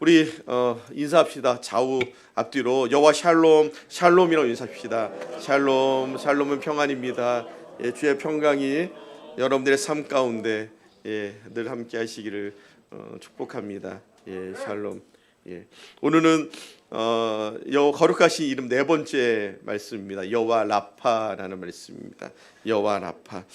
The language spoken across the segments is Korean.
우리 인사합시다. 좌우 앞뒤로 여호와 샬롬, 샬롬이라고 인사합시다. 샬롬, 샬롬은 평안입니다. 예, 주의 평강이 여러분들의 삶 가운데 늘 함께 하시기를 축복합니다. 예, 샬롬. 예. 오늘은 거룩하신 이름 네 번째 말씀입니다. 여호와 라파라는 말씀입니다. 여호와 라파.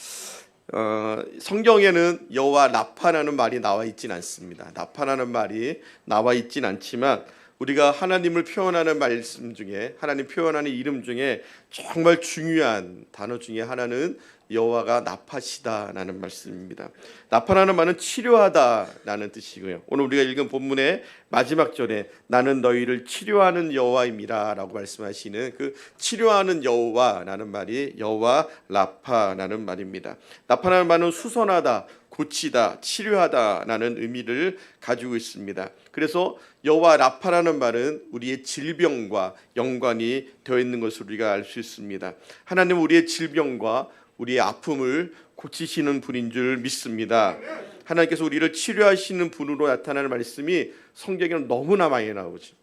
성경에는 여호와 라파라는 말이 나와 있진 않습니다. 라파라는 말이 나와 있진 않지만 우리가 하나님을 표현하는 말씀 중에, 하나님 표현하는 이름 중에 정말 중요한 단어 중에 하나는 여호와가 라파시다라는 말씀입니다. 라파라는 말은 치료하다라는 뜻이고요. 오늘 우리가 읽은 본문의 마지막 절에 나는 너희를 치료하는 여호와임이라라고 말씀하시는 그 치료하는 여호와라는 말이 여호와 라파라는 말입니다. 라파라는 말은 수선하다, 고치다, 치료하다라는 의미를 가지고 있습니다. 그래서 여호와 라파라는 말은 우리의 질병과 연관이 되어 있는 것을 우리가 알 수 있습니다. 하나님은 우리의 질병과 우리의 아픔을 고치시는 분인 줄 믿습니다. 하나님께서 우리를 치료하시는 분으로 나타나는 말씀이 성경에는 너무나 많이 나오죠.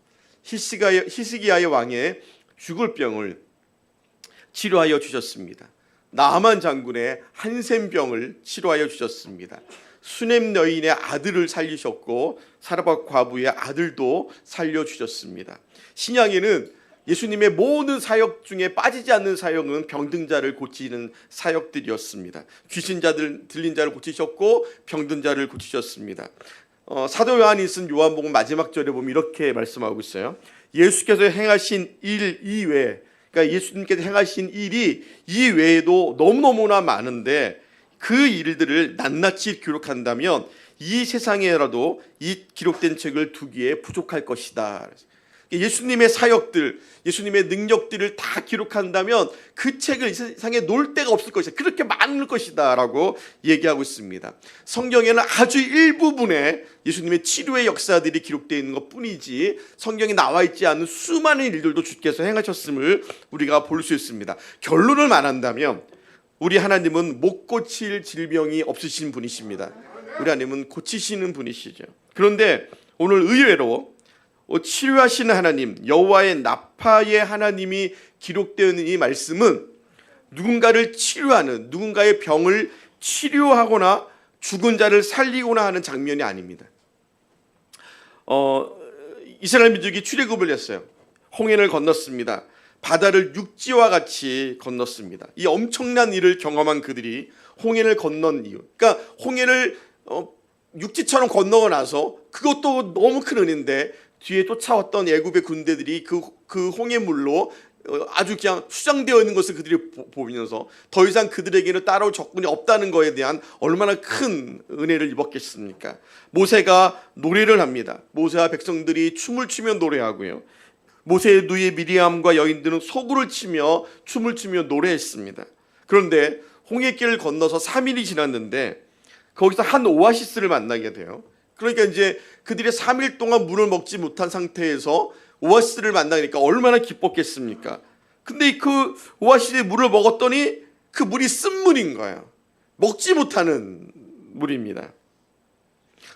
히스기야의 왕의 죽을 병을 치료하여 주셨습니다. 나아만 장군의 한센병을 치료하여 주셨습니다. 수넴 여인의 아들을 살리셨고 사르밧 과부의 아들도 살려주셨습니다. 신약에는 예수님의 모든 사역 중에 빠지지 않는 사역은 병든 자를 고치는 사역들이었습니다. 귀신 자들 들린 자를 고치셨고 병든 자를 고치셨습니다. 사도 요한이 쓴 요한복음 마지막 절에 보면 이렇게 말씀하고 있어요. 예수께서 행하신 일 이외에, 그러니까 예수님께서 행하신 일이 이외에도 너무너무나 많은데 그 일들을 낱낱이 기록한다면 이 세상에라도 이 기록된 책을 두기에 부족할 것이다. 예수님의 사역들, 예수님의 능력들을 다 기록한다면 그 책을 이 세상에 놓을 데가 없을 것이다. 그렇게 많을 것이다 라고 얘기하고 있습니다. 성경에는 아주 일부분의 예수님의 치료의 역사들이 기록되어 있는 것뿐이지 성경에 나와 있지 않은 수많은 일들도 주께서 행하셨음을 우리가 볼 수 있습니다. 결론을 말한다면 우리 하나님은 못 고칠 질병이 없으신 분이십니다. 우리 하나님은 고치시는 분이시죠. 그런데 오늘 의외로 치료하시는 하나님, 여호와의 라파의 하나님이 기록되어 있는 이 말씀은 누군가를 치료하는, 누군가의 병을 치료하거나 죽은 자를 살리거나 하는 장면이 아닙니다. 이스라엘 민족이 출애굽을 했어요. 홍해를 건넜습니다. 바다를 육지와 같이 건넜습니다. 이 엄청난 일을 경험한 그들이 홍해를 건넌 이유, 그러니까 홍해를 육지처럼 건너고 나서 그것도 너무 큰 은혜인데 뒤에 쫓아왔던 애굽의 군대들이 그 홍해물로 아주 그냥 수장되어 있는 것을 그들이 보면서 더 이상 그들에게는 따라올 적군이 없다는 것에 대한 얼마나 큰 은혜를 입었겠습니까? 모세가 노래를 합니다. 모세와 백성들이 춤을 추며 노래하고요. 모세의 누이 미리암과 여인들은 소구를 치며 춤을 추며 노래했습니다. 그런데 홍해길을 건너서 3일이 지났는데 거기서 한 오아시스를 만나게 돼요. 그러니까 이제 그들이 3일 동안 물을 먹지 못한 상태에서 오아시스를 만나니까 얼마나 기뻤겠습니까? 근데 그 오아시스의 물을 먹었더니 그 물이 쓴물인 거예요. 먹지 못하는 물입니다.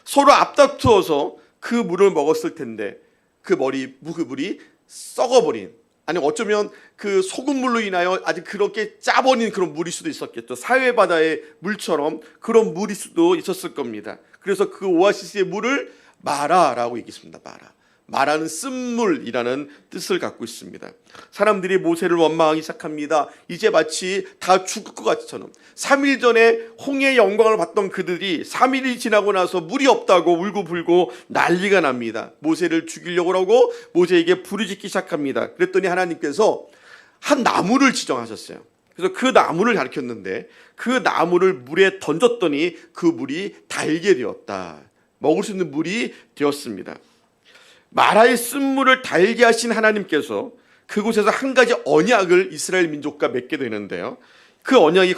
서로 앞다투어서 그 물을 먹었을 텐데 그 물이 썩어버린, 아니 어쩌면 그 소금물로 인하여 아주 그렇게 짜버린 그런 물일 수도 있었겠죠. 사회바다의 물처럼 그런 물일 수도 있었을 겁니다. 그래서 그 오아시스의 물을 마라라고 얘기했습니다. 마라는 쓴물이라는 뜻을 갖고 있습니다. 사람들이 모세를 원망하기 시작합니다. 이제 마치 다 죽을 것 같처럼 3일 전에 홍해의 영광을 봤던 그들이 3일이 지나고 나서 물이 없다고 울고불고 난리가 납니다. 모세를 죽이려고 하고 모세에게 부르짖기 시작합니다. 그랬더니 하나님께서 한 나무를 지정하셨어요. 그래서 그 나무를 가리켰는데 그 나무를 물에 던졌더니 그 물이 달게 되었다. 먹을 수 있는 물이 되었습니다. 마라의 쓴물을 달게 하신 하나님께서 그곳에서 한 가지 언약을 이스라엘 민족과 맺게 되는데요. 그 언약이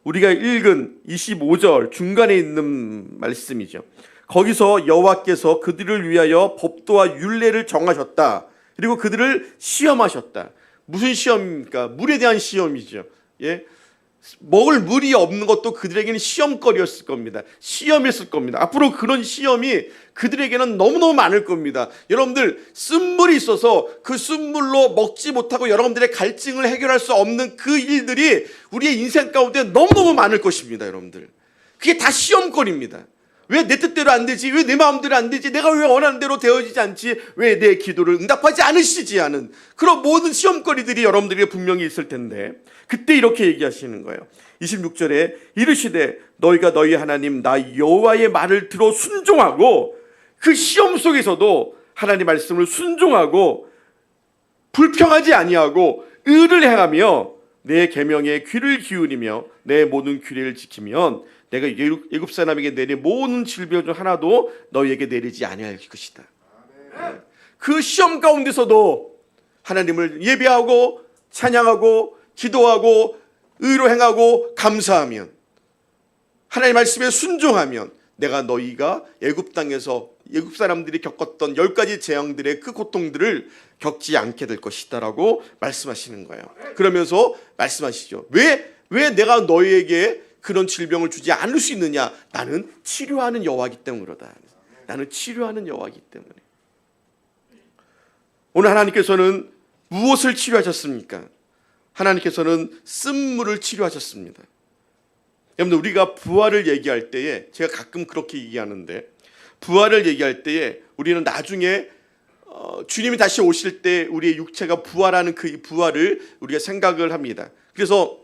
우리가 읽은 25절 중간에 있는 말씀이죠. 거기서 여호와께서 그들을 위하여 법도와 율례를 정하셨다. 그리고 그들을 시험하셨다. 무슨 시험입니까? 물에 대한 시험이죠. 예? 먹을 물이 없는 것도 그들에게는 시험거리였을 겁니다. 시험이었을 겁니다. 앞으로 그런 시험이 그들에게는 너무너무 많을 겁니다. 여러분들, 쓴물이 있어서 그 쓴물로 먹지 못하고 여러분들의 갈증을 해결할 수 없는 그 일들이 우리의 인생 가운데 너무너무 많을 것입니다. 여러분들, 그게 다 시험거리입니다. 왜 내 뜻대로 안 되지? 왜 내 마음대로 안 되지? 내가 왜 원하는 대로 되어지지 않지? 왜 내 기도를 응답하지 않으시지 않은 그런 모든 시험거리들이 여러분들에게 분명히 있을 텐데, 그때 이렇게 얘기하시는 거예요. 26절에 이르시되 너희가 너희 하나님 나 여호와의 말을 들어 순종하고, 그 시험 속에서도 하나님 말씀을 순종하고 불평하지 아니하고 의를 행하며 내 계명에 귀를 기울이며 내 모든 규례를 지키면 내가 애굽 사람에게 내린 모든 질병 중 하나도 너희에게 내리지 아니할 것이다. 그 시험 가운데서도 하나님을 예배하고 찬양하고 기도하고 의로 행하고 감사하면, 하나님 말씀에 순종하면 내가 너희가 애굽 땅에서 애굽 사람들이 겪었던 10가지 재앙들의 그 고통들을 겪지 않게 될 것이다 라고 말씀하시는 거예요. 그러면서 말씀하시죠. 왜 내가 너희에게 그런 질병을 주지 않을 수 있느냐? 나는 치료하는 여호와이기 때문에 그러다. 나는 치료하는 여호와이기 때문에. 오늘 하나님께서는 무엇을 치료하셨습니까? 하나님께서는 쓴물을 치료하셨습니다. 여러분들, 우리가 부활을 얘기할 때에, 제가 가끔 그렇게 얘기하는데, 부활을 얘기할 때에 우리는 나중에 주님이 다시 오실 때 우리의 육체가 부활하는 그 부활을 우리가 생각을 합니다. 그래서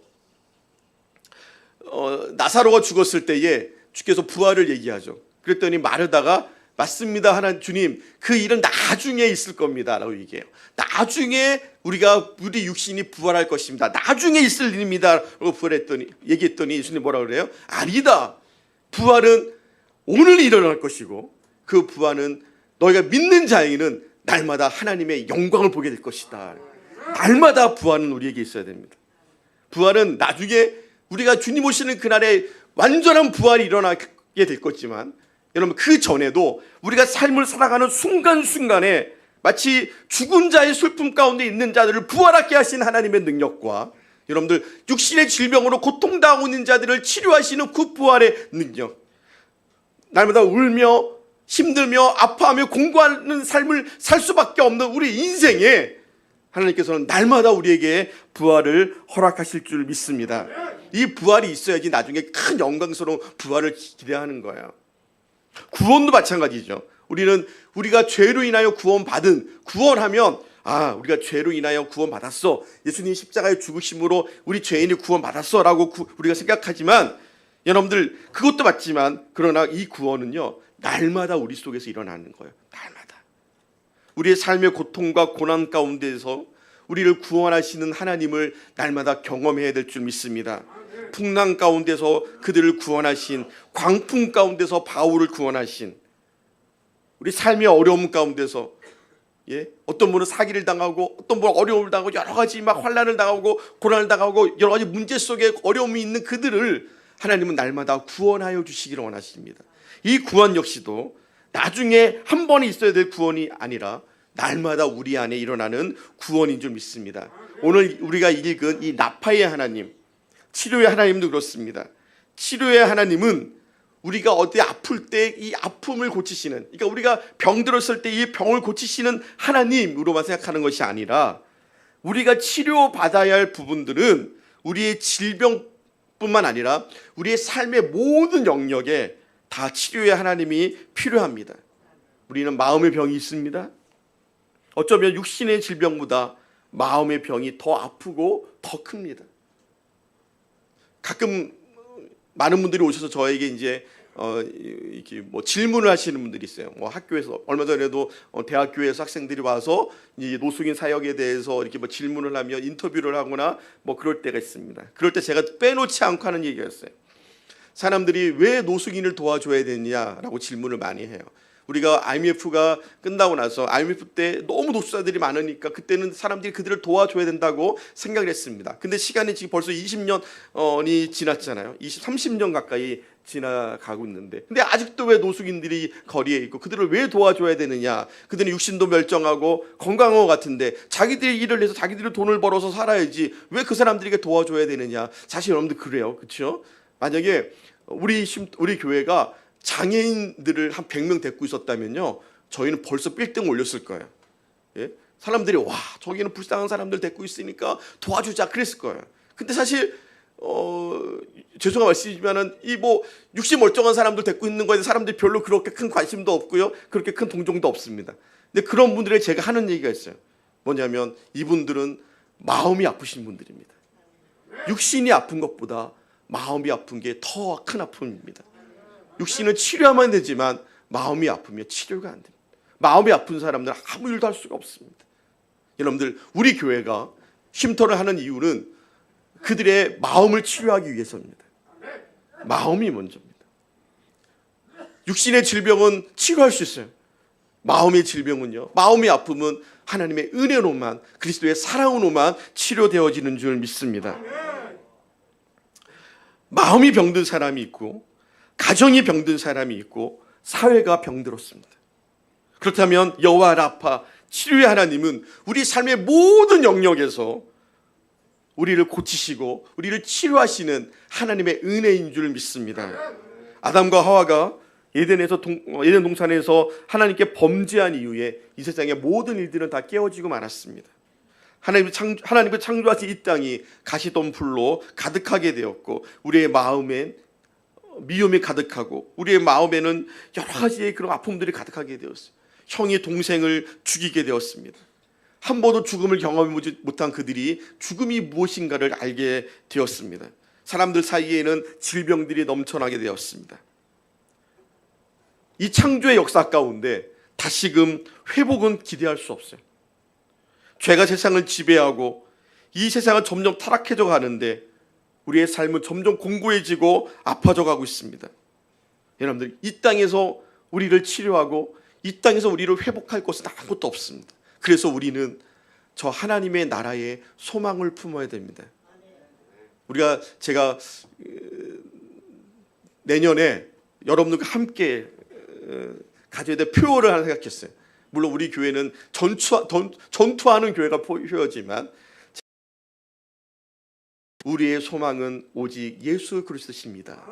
나사로가 죽었을 때에 주께서 부활을 얘기하죠. 그랬더니 마르다가 맞습니다, 하나님 주님, 그 일은 나중에 있을 겁니다 라고 얘기해요. 나중에 우리 육신이 부활할 것입니다. 나중에 있을 일입니다 라고 얘기했더니 예수님 뭐라고 그래요? 아니다, 부활은 오늘 일어날 것이고 그 부활은 너희가 믿는 자에게는 날마다 하나님의 영광을 보게 될 것이다. 날마다 부활은 우리에게 있어야 됩니다. 부활은 나중에 우리가 주님 오시는 그날에 완전한 부활이 일어나게 될 거지만, 여러분, 그 전에도 우리가 삶을 살아가는 순간순간에 마치 죽은 자의 슬픔 가운데 있는 자들을 부활하게 하신 하나님의 능력과, 여러분들 육신의 질병으로 고통당하고 있는 자들을 치료하시는 그 부활의 능력, 날마다 울며 힘들며 아파하며 공부하는 삶을 살 수밖에 없는 우리 인생에 하나님께서는 날마다 우리에게 부활을 허락하실 줄 믿습니다. 이 부활이 있어야지 나중에 큰 영광스러운 부활을 기대하는 거예요. 구원도 마찬가지죠. 우리가 죄로 인하여 구원하면 우리가 죄로 인하여 구원받았어, 예수님 십자가의 죽으심으로 우리 죄인이 구원받았어 라고 우리가 생각하지만, 여러분들, 그것도 맞지만, 그러나 이 구원은요 날마다 우리 속에서 일어나는 거예요. 날마다 우리의 삶의 고통과 고난 가운데에서 우리를 구원하시는 하나님을 날마다 경험해야 될 줄 믿습니다. 풍랑 가운데서 그들을 구원하신, 광풍 가운데서 바울을 구원하신, 우리 삶의 어려움 가운데서 어떤 분은 사기를 당하고 어떤 분은 어려움을 당하고 여러 가지 막 환난을 당하고 고난을 당하고 여러 가지 문제 속에 어려움이 있는 그들을 하나님은 날마다 구원하여 주시기를 원하십니다. 이 구원 역시도 나중에 한 번에 있어야 될 구원이 아니라 날마다 우리 안에 일어나는 구원인 줄 믿습니다. 오늘 우리가 읽은 이 나파의 하나님, 치료의 하나님도 그렇습니다. 치료의 하나님은 우리가 어디 아플 때 이 아픔을 고치시는, 그러니까 우리가 병들었을 때 이 병을 고치시는 하나님으로만 생각하는 것이 아니라, 우리가 치료받아야 할 부분들은 우리의 질병뿐만 아니라 우리의 삶의 모든 영역에 다 치료의 하나님이 필요합니다. 우리는 마음의 병이 있습니다. 어쩌면 육신의 질병보다 마음의 병이 더 아프고 더 큽니다. 가끔 많은 분들이 오셔서 저에게 이제 이렇게 뭐 질문을 하시는 분들이 있어요. 뭐 학교에서, 얼마 전에도 대학교에서 학생들이 와서 이 노숙인 사역에 대해서 이렇게 뭐 질문을 하며 인터뷰를 하거나 뭐 그럴 때가 있습니다. 그럴 때 제가 빼놓지 않고 하는 얘기였어요. 사람들이 왜 노숙인을 도와줘야 되냐라고 질문을 많이 해요. 우리가 IMF가 끝나고 나서 IMF 때 너무 노숙자들이 많으니까 그때는 사람들이 그들을 도와줘야 된다고 생각을 했습니다. 근데 시간이 지금 벌써 20년이 지났잖아요. 30년 가까이 지나가고 있는데, 근데 아직도 왜 노숙인들이 거리에 있고 그들을 왜 도와줘야 되느냐? 그들은 육신도 멸정하고 건강한 것 같은데 자기들이 일을 해서 자기들이 돈을 벌어서 살아야지 왜 그 사람들에게 도와줘야 되느냐? 사실 여러분들 그래요, 그렇죠? 만약에 우리 교회가 장애인들을 한 100명 데리고 있었다면요, 저희는 벌써 빌딩 올렸을 거예요. 예? 사람들이 와, 저기는 불쌍한 사람들 데리고 있으니까 도와주자 그랬을 거예요. 근데 사실 죄송한 말씀이지만은 이 뭐 육신 멀쩡한 사람들 데리고 있는 거에 사람들이 별로 그렇게 큰 관심도 없고요, 그렇게 큰 동정도 없습니다. 근데 그런 분들에 제가 하는 얘기가 있어요. 뭐냐면 이분들은 마음이 아프신 분들입니다. 육신이 아픈 것보다 마음이 아픈 게 더 큰 아픔입니다. 육신은 치료하면 되지만 마음이 아프면 치료가 안 됩니다. 마음이 아픈 사람들은 아무 일도 할 수가 없습니다. 여러분들, 우리 교회가 쉼터를 하는 이유는 그들의 마음을 치료하기 위해서입니다. 마음이 먼저입니다. 육신의 질병은 치료할 수 있어요. 마음의 질병은요, 마음의 아픔은 하나님의 은혜로만, 그리스도의 사랑으로만 치료되어지는 줄 믿습니다. 마음이 병든 사람이 있고 가정이 병든 사람이 있고 사회가 병들었습니다. 그렇다면 여호와 라파, 치료의 하나님은 우리 삶의 모든 영역에서 우리를 고치시고 우리를 치료하시는 하나님의 은혜인 줄 믿습니다. 아담과 하와가 에덴 동산에서 하나님께 범죄한 이후에 이 세상의 모든 일들은 다 깨어지고 말았습니다. 하나님의 창조하신 이 땅이 가시덤불로 가득하게 되었고, 우리의 마음엔 미움이 가득하고 우리의 마음에는 여러 가지의 그런 아픔들이 가득하게 되었어요. 형이 동생을 죽이게 되었습니다. 한 번도 죽음을 경험하지 못한 그들이 죽음이 무엇인가를 알게 되었습니다. 사람들 사이에는 질병들이 넘쳐나게 되었습니다. 이 창조의 역사 가운데 다시금 회복은 기대할 수 없어요. 죄가 세상을 지배하고 이 세상은 점점 타락해져 가는데 우리의 삶은 점점 공고해지고 아파져 가고 있습니다. 여러분들, 이 땅에서 우리를 치료하고 이 땅에서 우리를 회복할 것은 아무것도 없습니다. 그래서 우리는 저 하나님의 나라에 소망을 품어야 됩니다. 제가 내년에 여러분들과 함께 가져야 될 표어를 하나 생각했어요. 물론 우리 교회는 전투하는 교회가 표어지만 우리의 소망은 오직 예수 그리스도십니다.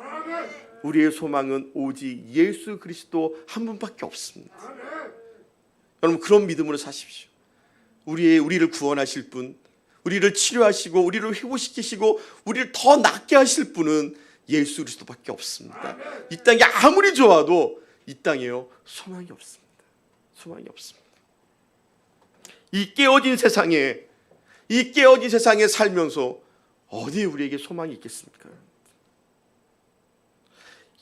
우리의 소망은 오직 예수 그리스도 한 분밖에 없습니다. 여러분, 그런 믿음으로 사십시오. 우리를 구원하실 분, 우리를 치료하시고 우리를 회복시키시고 우리를 더 낫게 하실 분은 예수 그리스도밖에 없습니다. 이 땅이 아무리 좋아도 이 땅에요, 소망이 없습니다. 소망이 없습니다. 이 깨어진 세상에 살면서 어디에 우리에게 소망이 있겠습니까?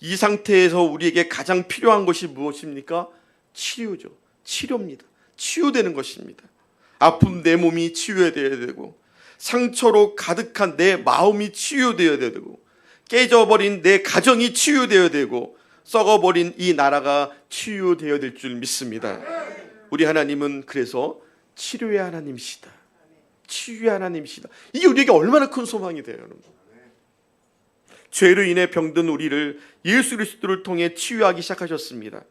이 상태에서 우리에게 가장 필요한 것이 무엇입니까? 치유죠. 치료입니다. 치유되는 것입니다. 아픔 내 몸이 치유되어야 되고, 상처로 가득한 내 마음이 치유되어야 되고, 깨져버린 내 가정이 치유되어야 되고, 썩어버린 이 나라가 치유되어야 될 줄 믿습니다. 우리 하나님은 그래서 치료의 하나님이시다. 치유의 하나님이시다. 이게 우리에게 얼마나 큰 소망이 돼요, 여러분. 죄로 인해 병든 우리를 예수 그리스도를 통해 치유하기 시작하셨습니다.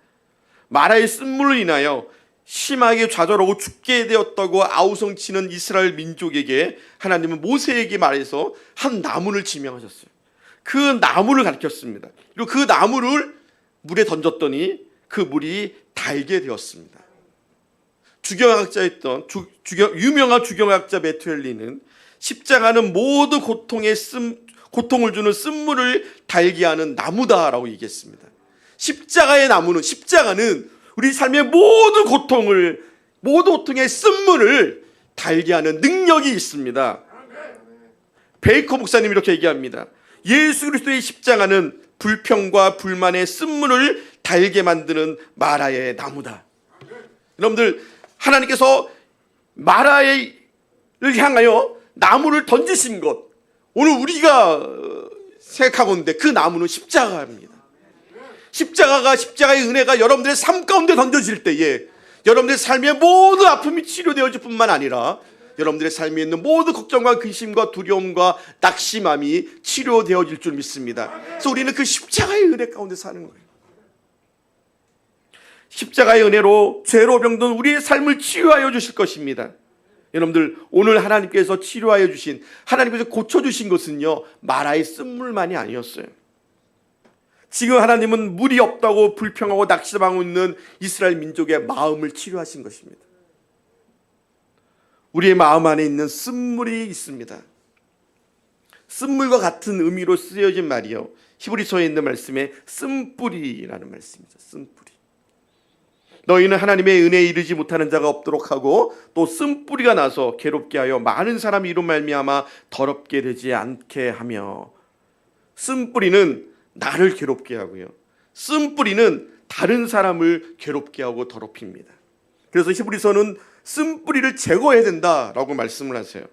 마라의 쓴물로 인하여 심하게 좌절하고 죽게 되었다고 아우성치는 이스라엘 민족에게 하나님은 모세에게 말해서 한 나무를 지명하셨어요. 그 나무를 가르쳤습니다. 그리고 그 나무를 물에 던졌더니 그 물이 달게 되었습니다. 유명한 주경학자 메투엘리는 십자가는 모든 고통을 주는 쓴물을 달게 하는 나무다라고 얘기했습니다. 십자가는 우리 삶의 모든 고통의 쓴물을 달게 하는 능력이 있습니다. 베이커 목사님이 이렇게 얘기합니다. 예수 그리스도의 십자가는 불평과 불만의 쓴물을 달게 만드는 마라의 나무다. 여러분들, 하나님께서 마라를 향하여 나무를 던지신 것, 오늘 우리가 생각하고 있는데 그 나무는 십자가입니다. 십자가의 은혜가 여러분들의 삶 가운데 던져질 때에 여러분들의 삶의 모든 아픔이 치료되어질 뿐만 아니라 여러분들의 삶에 있는 모든 걱정과 근심과 두려움과 낙심함이 치료되어질 줄 믿습니다. 그래서 우리는 그 십자가의 은혜 가운데 사는 거예요. 십자가의 은혜로 죄로 병든 우리의 삶을 치유하여 주실 것입니다. 여러분들, 오늘 하나님께서 치료하여 주신, 하나님께서 고쳐주신 것은요, 마라의 쓴물만이 아니었어요. 지금 하나님은 물이 없다고 불평하고 낙심하고 있는 이스라엘 민족의 마음을 치료하신 것입니다. 우리의 마음 안에 있는 쓴물이 있습니다. 쓴물과 같은 의미로 쓰여진 말이요, 히브리서에 있는 말씀에 쓴뿌리라는 말씀이죠. 쓴뿌리. 너희는 하나님의 은혜에 이르지 못하는 자가 없도록 하고 또 쓴뿌리가 나서 괴롭게 하여 많은 사람이 이로 말미암아 더럽게 되지 않게 하며. 쓴뿌리는 나를 괴롭게 하고요, 쓴뿌리는 다른 사람을 괴롭게 하고 더럽힙니다. 그래서 히브리서는 쓴뿌리를 제거해야 된다라고 말씀을 하세요.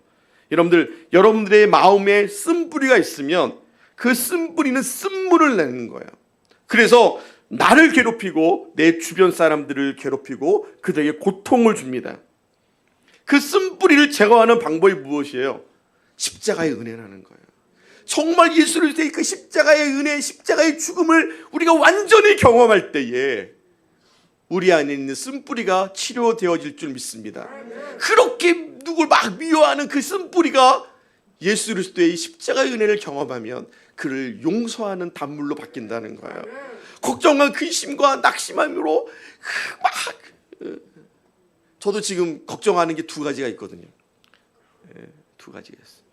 여러분들, 여러분들의 마음에 쓴뿌리가 있으면 그 쓴뿌리는 쓴물을 내는 거예요. 그래서 나를 괴롭히고 내 주변 사람들을 괴롭히고 그들에게 고통을 줍니다. 그 쓴뿌리를 제거하는 방법이 무엇이에요? 십자가의 은혜라는 거예요. 정말 예수를 위해 그 십자가의 은혜, 십자가의 죽음을 우리가 완전히 경험할 때에 우리 안에 있는 쓴뿌리가 치료되어질 줄 믿습니다. 그렇게 누굴 막 미워하는 그 쓴뿌리가 예수 그리스도의 십자가의 은혜를 경험하면 그를 용서하는 단물로 바뀐다는 거예요. 걱정과 근심과 낙심함으로 막, 저도 지금 걱정하는 게 두 가지가 있거든요. 두 가지가 있어요.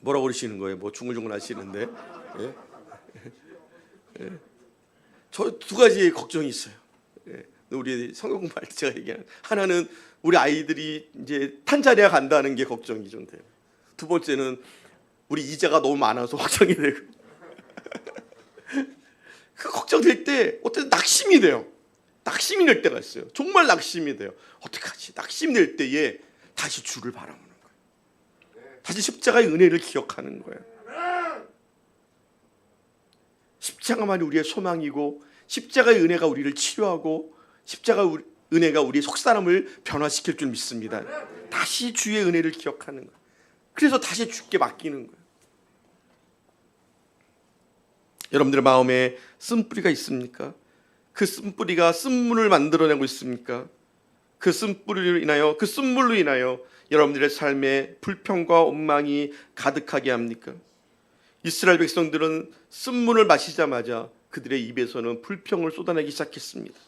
뭐라고 그러시는 거예요? 뭐 중글중글 하시는데. 저 두 가지의 걱정이 있어요. 우리 성경 공부할 때 제가 얘기하는, 하나는 우리 아이들이 이제 탄자리아 간다는 게 걱정이 좀 돼요. 두 번째는 우리 이자가 너무 많아서 걱정이 되고. 그 걱정될 때 어떤 낙심이 돼요. 낙심이 될 때가 있어요. 정말 낙심이 돼요. 어떡하지? 낙심 될 때에 다시 주를 바라보는 거예요. 다시 십자가의 은혜를 기억하는 거예요. 십자가만이 우리의 소망이고, 십자가의 은혜가 우리를 치료하고, 십자가 은혜가 우리의 속사람을 변화시킬 줄 믿습니다. 다시 주의 은혜를 기억하는 거예요. 그래서 다시 주께 맡기는 거예요. 여러분들의 마음에 쓴뿌리가 있습니까? 그 쓴뿌리가 쓴물을 만들어내고 있습니까? 그 쓴뿌리로 인하여, 그 쓴물로 인하여 여러분들의 삶에 불평과 원망이 가득하게 합니까? 이스라엘 백성들은 쓴물을 마시자마자 그들의 입에서는 불평을 쏟아내기 시작했습니다.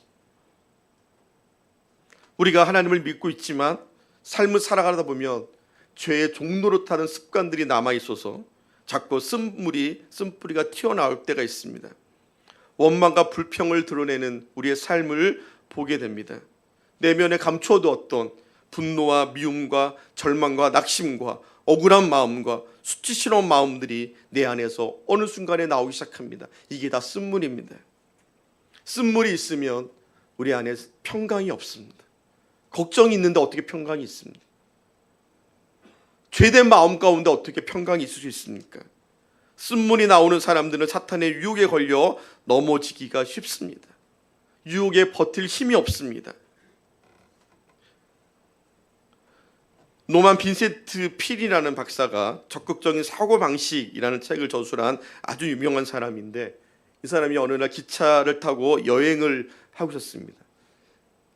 우리가 하나님을 믿고 있지만 삶을 살아가다 보면 죄의 종로로 타는 습관들이 남아있어서 자꾸 쓴뿌리가 튀어나올 때가 있습니다. 원망과 불평을 드러내는 우리의 삶을 보게 됩니다. 내면에 감춰두었던 분노와 미움과 절망과 낙심과 억울한 마음과 수치스러운 마음들이 내 안에서 어느 순간에 나오기 시작합니다. 이게 다 쓴물입니다. 쓴물이 있으면 우리 안에 평강이 없습니다. 걱정이 있는데 어떻게 평강이 있습니까? 죄된 마음 가운데 어떻게 평강이 있을 수 있습니까? 쓴물이 나오는 사람들은 사탄의 유혹에 걸려 넘어지기가 쉽습니다. 유혹에 버틸 힘이 없습니다. 노만 빈센트 필이라는 박사가 적극적인 사고방식이라는 책을 저술한 아주 유명한 사람인데, 이 사람이 어느 날 기차를 타고 여행을 하고 있었습니다.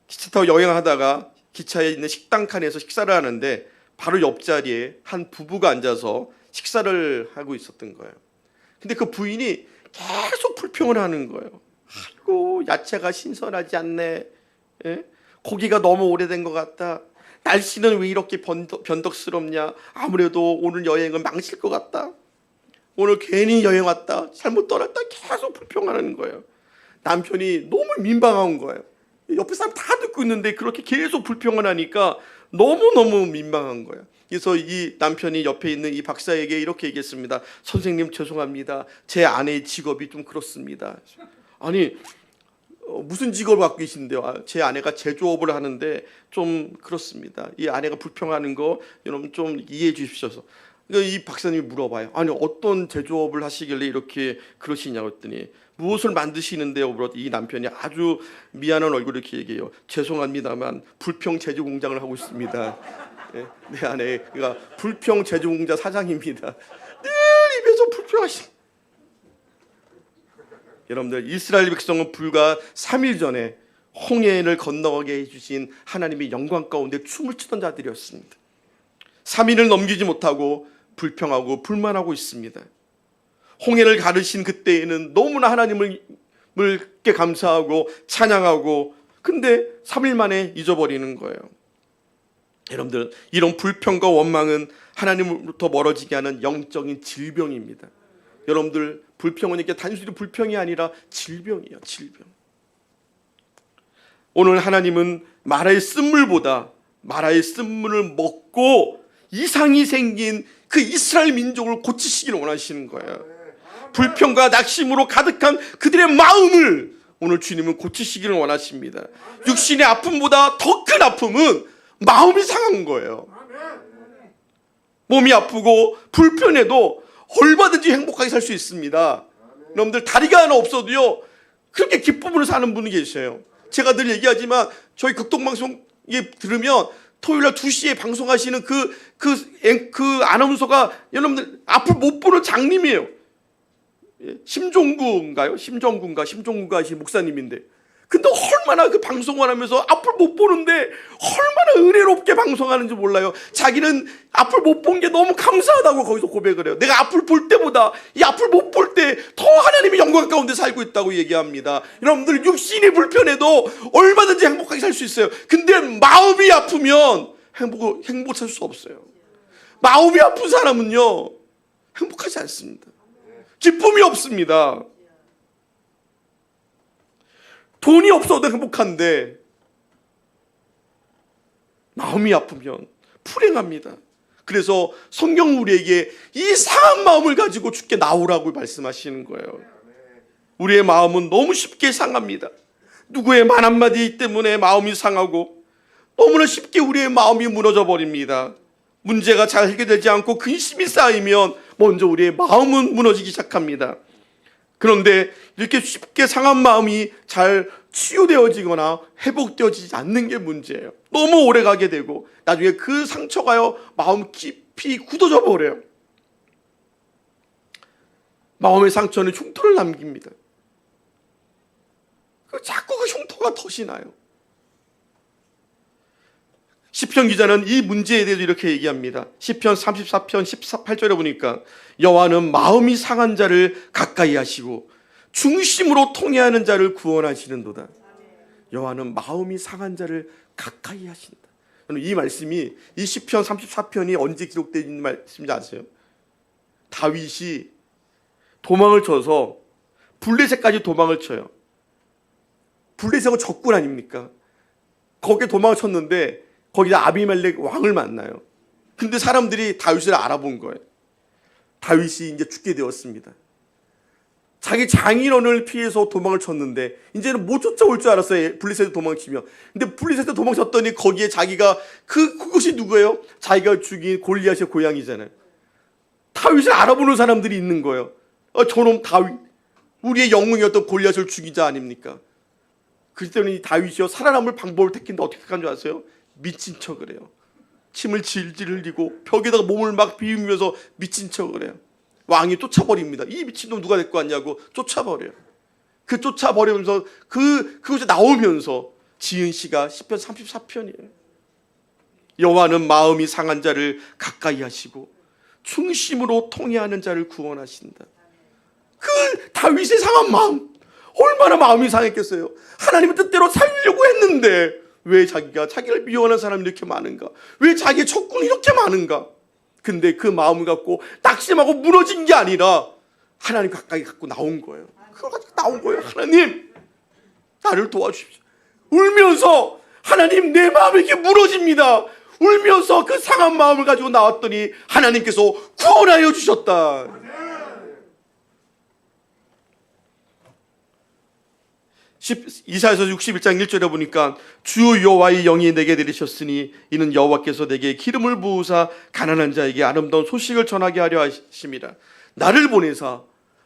기차 타고 여행하다가 기차에 있는 식당 칸에서 식사를 하는데 바로 옆자리에 한 부부가 앉아서 식사를 하고 있었던 거예요. 근데 그 부인이 계속 불평을 하는 거예요. 아이고, 야채가 신선하지 않네. 고기가 너무 오래된 것 같다. 날씨는 왜 이렇게 변덕스럽냐. 아무래도 오늘 여행은 망칠 것 같다. 오늘 괜히 여행 왔다. 잘못 떠났다. 계속 불평하는 거예요. 남편이 너무 민망한 거예요. 옆에 사람 다 듣고 있는데 그렇게 계속 불평을 하니까 너무너무 민망한 거예요. 그래서 이 남편이 옆에 있는 이 박사에게 이렇게 얘기했습니다. 선생님, 죄송합니다. 제 아내의 직업이 좀 그렇습니다. 아니, 무슨 직업을 갖고 계신데요? 제 아내가 제조업을 하는데 좀 그렇습니다. 이 아내가 불평하는 거 여러분 좀 이해해 주십시오. 이 박사님이 물어봐요. 아니, 어떤 제조업을 하시길래 이렇게 그러시냐고 했더니 무엇을 만드시는데요? 그랬더니 이 남편이 아주 미안한 얼굴을 이렇게 얘기해요. 죄송합니다만 불평 제조 공장을 하고 있습니다. 예, 내 아내가 불평 제조 공장 사장입니다. 늘 입에서 불평하시. 여러분들, 이스라엘 백성은 불과 3일 전에 홍해를 건너가게 해주신 하나님의 영광 가운데 춤을 추던 자들이었습니다. 3일을 넘기지 못하고 불평하고 불만하고 있습니다. 홍해를 가르신 그때에는 너무나 하나님을 감사하고 찬양하고, 근데 3일 만에 잊어버리는 거예요. 여러분들, 이런 불평과 원망은 하나님으로부터 멀어지게 하는 영적인 질병입니다. 여러분들, 불평은 이게 단순히 불평이 아니라 질병이에요. 질병. 오늘 하나님은 마라의 쓴물보다 마라의 쓴물을 먹고 이상이 생긴 그 이스라엘 민족을 고치시기를 원하시는 거예요. 불평과 낙심으로 가득한 그들의 마음을 오늘 주님은 고치시기를 원하십니다. 육신의 아픔보다 더 큰 아픔은 마음이 상한 거예요. 몸이 아프고 불편해도 얼마든지 행복하게 살 수 있습니다. 여러분들, 다리가 하나 없어도요 그렇게 기쁨으로 사는 분이 계셔요. 제가 늘 얘기하지만 저희 극동방송에 들으면 토요일날 2시에 방송하시는 그 아나운서가 여러분들 앞을 못 보는 장님이에요. 심종구가 하신 목사님인데, 근데 얼마나 그 방송을 하면서 앞을 못 보는데 얼마나 은혜롭게 방송하는지 몰라요. 자기는 앞을 못 본 게 너무 감사하다고 거기서 고백을 해요. 내가 앞을 볼 때보다 이 앞을 못 볼 때 더 하나님의 영광 가운데 살고 있다고 얘기합니다. 여러분들, 육신이 불편해도 얼마든지 행복하게 살 수 있어요. 근데 마음이 아프면 행복할 수 없어요. 마음이 아픈 사람은요 행복하지 않습니다. 기쁨이 없습니다. 돈이 없어도 행복한데 마음이 아프면 불행합니다. 그래서 성경 우리에게 이 상한 마음을 가지고 주께 나오라고 말씀하시는 거예요. 우리의 마음은 너무 쉽게 상합니다. 누구의 말 한마디 때문에 마음이 상하고 너무나 쉽게 우리의 마음이 무너져 버립니다. 문제가 잘 해결되지 않고 근심이 쌓이면 먼저 우리의 마음은 무너지기 시작합니다. 그런데 이렇게 쉽게 상한 마음이 잘 치유되어지거나 회복되어지지 않는 게 문제예요. 너무 오래 가게 되고 나중에 그 상처가요 마음 깊이 굳어져 버려요. 마음의 상처는 흉터를 남깁니다. 자꾸 그 흉터가 덫이 나요. 시편 기자는 이 문제에 대해서 이렇게 얘기합니다. 시편 34편 18절에 보니까 여호와는 마음이 상한 자를 가까이 하시고 중심으로 통회하는 자를 구원하시는도다. 여호와는 마음이 상한 자를 가까이 하신다. 이 말씀이, 이 시편 34편이 언제 기록되어 있는 말씀인지 아세요? 다윗이 도망을 쳐서 블레셋까지 도망을 쳐요. 블레셋은 적군 아닙니까? 거기에 도망을 쳤는데 거기다 아비멜렉 왕을 만나요. 근데 사람들이 다윗을 알아본 거예요. 다윗이 이제 죽게 되었습니다. 자기 장인어른을 피해서 도망을 쳤는데 이제는 못 쫓아올 줄 알았어요. 블레셋에 도망치면. 근데 블레셋에 도망쳤더니 거기에 자기가 그것이 누구예요? 자기가 죽인 골리앗의 고향이잖아요. 다윗을 알아보는 사람들이 있는 거예요. 저놈 다윗, 우리의 영웅이었던 골리앗을 죽인 자 아닙니까? 그렇기 때문에 이 다윗이요 살아남을 방법을 택했는데 어떻게 한 줄 아세요? 미친 척을 해요. 침을 질질 흘리고 벽에다가 몸을 막 비비면서 미친 척을 해요. 왕이 쫓아버립니다. 이 미친놈 누가 데리고 왔냐고 쫓아버려요. 그 쫓아버리면서 그곳에 나오면서 지은 시가 시편 34편이에요. 여호와는 마음이 상한 자를 가까이 하시고 중심으로 통회하는 자를 구원하신다. 그 다윗의 상한 마음, 얼마나 마음이 상했겠어요. 하나님의 뜻대로 살려고 했는데 왜 자기를 미워하는 사람이 이렇게 많은가? 왜 자기의 적군이 이렇게 많은가? 근데 그 마음을 갖고 낙심하고 무너진 게 아니라 하나님 가까이 갖고 나온 거예요. 그걸 가지고 나온 거예요. 하나님, 나를 도와주십시오. 울면서 하나님, 내 마음이 이렇게 무너집니다. 울면서 그 상한 마음을 가지고 나왔더니 하나님께서 구원하여 주셨다. 이사야서 61장 1절에 보니까 주 여호와의 영이 내게 내리셨으니 이는 여호와께서 내게 기름을 부으사 가난한 자에게 아름다운 소식을 전하게 하려 하심이라. 나를 보내사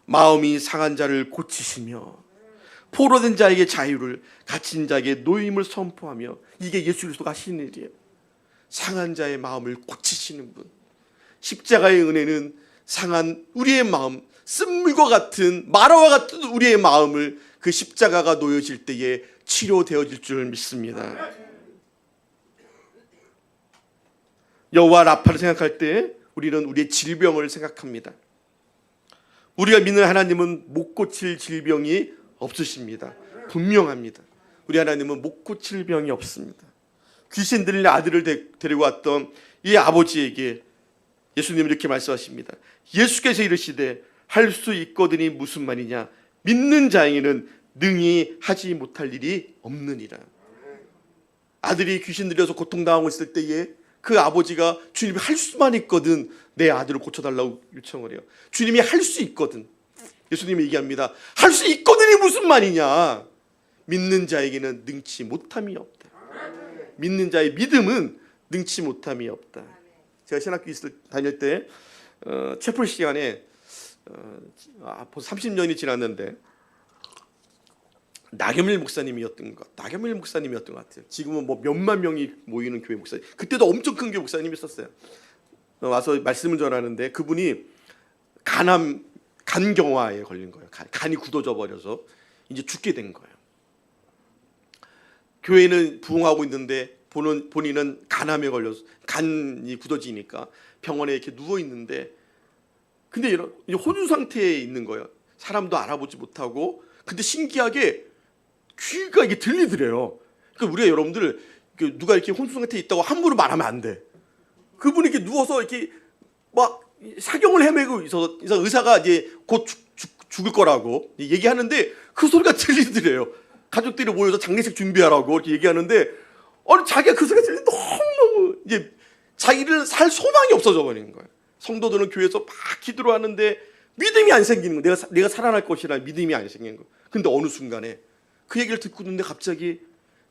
마음이 상한 자를 고치시며 포로된 자에게 자유를, 갇힌 자에게 노임을 선포하며, 이게 예수 그리스도가 하시는 일이에요. 상한 자의 마음을 고치시는 분. 십자가의 은혜는 상한 우리의 마음, 쓴물과 같은 마라와 같은 우리의 마음을 그 십자가가 놓여질 때에 치료되어질 줄 믿습니다. 여호와 라파를 생각할 때 우리는 우리의 질병을 생각합니다. 우리가 믿는 하나님은 못 고칠 질병이 없으십니다. 분명합니다. 우리 하나님은 못 고칠 병이 없습니다. 귀신 들린 아들을 데리고 왔던 이 아버지에게 예수님은 이렇게 말씀하십니다. 예수께서 이르시되 할 수 있거든이 무슨 말이냐, 믿는 자에게는 능히 하지 못할 일이 없느니라. 아들이 귀신 들려서 고통당하고 있을 때에 그 아버지가 주님이 할 수만 있거든 내 아들을 고쳐달라고 요청을 해요. 주님이 할 수 있거든. 예수님이 얘기합니다. 할 수 있거든이 무슨 말이냐. 믿는 자에게는 능치 못함이 없다. 믿는 자의 믿음은 능치 못함이 없다. 제가 신학교 다닐 때 채플 시간에 벌써 30년이 지났는데 나겸일 목사님이었던 것 같아요. 지금은 뭐 몇만 명이 모이는 교회 목사님. 그때도 엄청 큰 교회 목사님이 있었어요. 와서 말씀을 전하는데 그분이 간경화에 걸린 거예요. 간이 굳어져 버려서 이제 죽게 된 거예요. 교회는 부흥하고 있는데 본인은 간암에 걸려서 간이 굳어지니까 병원에 이렇게 누워 있는데, 근데 이런 혼수 상태에 있는 거예요. 사람도 알아보지 못하고. 근데 신기하게 귀가 이게 들리더래요. 그러니까 우리가 여러분들 누가 이렇게 혼수 상태에 있다고 함부로 말하면 안 돼. 그분이 이렇게 누워서 이렇게 막 사경을 헤매고 있어서 의사가 이제 곧 죽을 거라고 얘기하는데 그 소리가 들리더래요. 가족들이 모여서 장례식 준비하라고 이렇게 얘기하는데, 아니 자기가 그 소리가 들리는데 너무너무 이제 자기를 살 소망이 없어져 버리는 거예요. 성도들은 교회에서 막 기도를 하는데 믿음이 안 생기는 거예요. 내가 살아날 것이라 믿음이 안 생기는 거예요. 근데 어느 순간에 그 얘기를 듣고 있는데 갑자기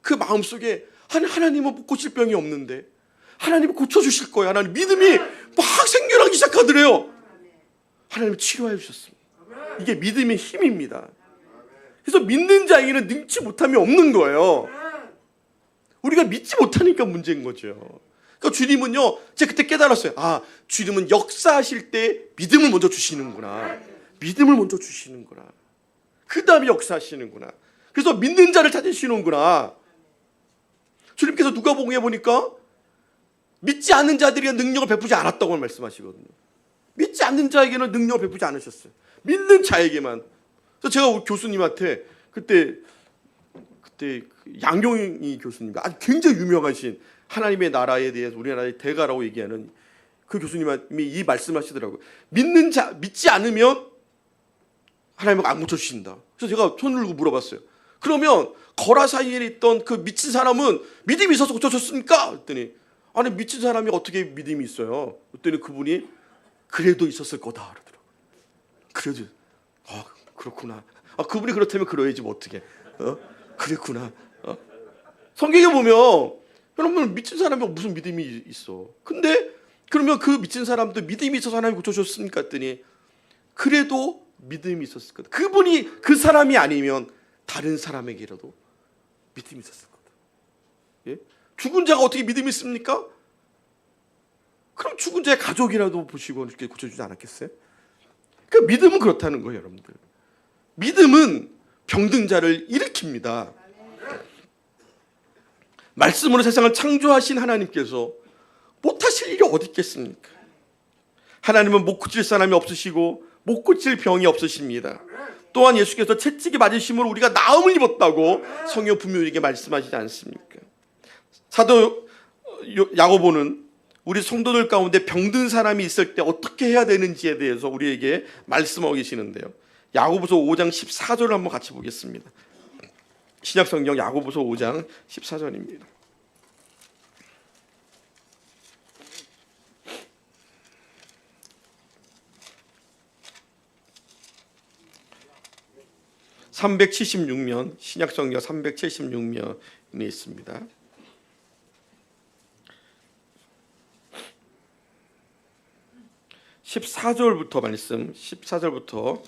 그 마음속에 하나님은 못 고칠 병이 없는데 하나님은 고쳐주실 거예요. 하나님 믿음이 막 생겨나기 시작하더래요. 하나님은 치료해 주셨습니다. 이게 믿음의 힘입니다. 그래서 믿는 자에게는 능치 못함이 없는 거예요. 우리가 믿지 못하니까 문제인 거죠. 그러니까 주님은요, 제가 그때 깨달았어요. 아, 주님은 역사하실 때 믿음을 먼저 주시는구나. 믿음을 먼저 주시는구나. 그 다음에 역사하시는구나. 그래서 믿는 자를 찾으시는구나. 주님께서 누가복음에 보니까 믿지 않는 자들이 능력을 베푸지 않았다고 말씀하시거든요. 믿지 않는 자에게는 능력을 베푸지 않으셨어요. 믿는 자에게만. 그래서 제가 교수님한테 그때 양경희 교수님, 아주 굉장히 유명하신 하나님의 나라에 대해서 우리나라의 대가라고 얘기하는 그 교수님이 이 말씀하시더라고요. 믿지 않으면 하나님은 안 고쳐주신다. 그래서 제가 손을 들고 물어봤어요. 그러면 거라 사이에 있던 그 미친 사람은 믿음이 있어서 고쳐졌습니까? 그랬더니 아니 미친 사람이 어떻게 믿음이 있어요? 그랬더니 그분이 그래도 있었을 거다 그러더라고요. 그래도 그렇구나. 그분이 그렇다면 그러야지 뭐 어떻게? 그랬구나. 성경에 보면 여러분 미친 사람이 무슨 믿음이 있어? 근데 그러면 그 미친 사람도 믿음이 있어서 하나님 고쳐줬습니까? 했더니 그래도 믿음이 있었을 거다. 그분이 그 사람이 아니면 다른 사람에게라도 믿음이 있었을 거다. 예? 죽은 자가 어떻게 믿음이 있습니까? 그럼 죽은 자의 가족이라도 보시고 이렇게 고쳐주지 않았겠어요? 그 믿음은 그렇다는 거예요, 여러분들. 믿음은 병든 자를 일으킵니다. 말씀으로 세상을 창조하신 하나님께서 못하실 일이 어디 있겠습니까? 하나님은 못 고칠 사람이 없으시고 못 고칠 병이 없으십니다. 또한 예수께서 채찍에 맞으심으로 우리가 나음을 입었다고 성경 분명히 이렇게 말씀하시지 않습니까? 사도 야고보는 우리 성도들 가운데 병든 사람이 있을 때 어떻게 해야 되는지에 대해서 우리에게 말씀하고 계시는데요. 야고보서 5장 14절을 한번 같이 보겠습니다. 신약성경 야고보서 5장 14절입니다. (376면) 신약성경 376면에 있습니다. 14절부터 말씀, 14절부터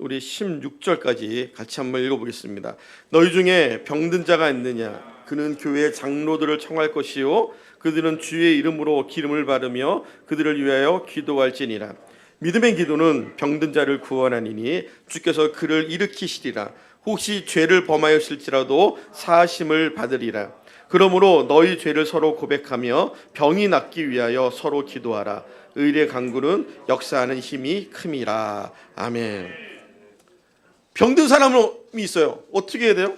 우리 16절까지 같이 한번 읽어보겠습니다. 너희 중에 병든 자가 있느냐? 그는 교회의 장로들을 청할 것이요 그들은 주의 이름으로 기름을 바르며 그들을 위하여 기도할지니라. 믿음의 기도는 병든 자를 구원하니니 주께서 그를 일으키시리라. 혹시 죄를 범하였을지라도 사하심을 받으리라. 그러므로 너희 죄를 서로 고백하며 병이 낫기 위하여 서로 기도하라. 의의 강구는 역사하는 힘이 큼이라. 아멘. 병든 사람이 있어요. 어떻게 해야 돼요?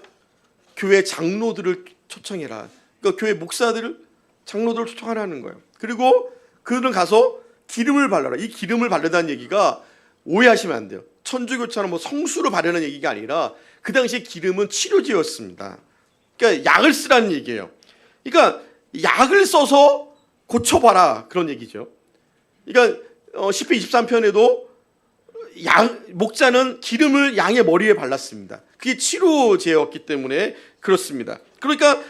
교회 장로들을 초청해라. 그러니까 교회 목사들을, 장로들을 초청하라는 거예요. 그리고 그들은 가서 기름을 발라라. 이 기름을 바르다는 얘기가 오해하시면 안 돼요. 천주교처럼 뭐 성수로 바르는 얘기가 아니라 그 당시에 기름은 치료제였습니다. 그러니까 약을 쓰라는 얘기예요. 그러니까 약을 써서 고쳐봐라 그런 얘기죠. 그러니까 시편 23편에도 목자는 기름을 양의 머리에 발랐습니다. 그게 치료제였기 때문에 그렇습니다. 그러니까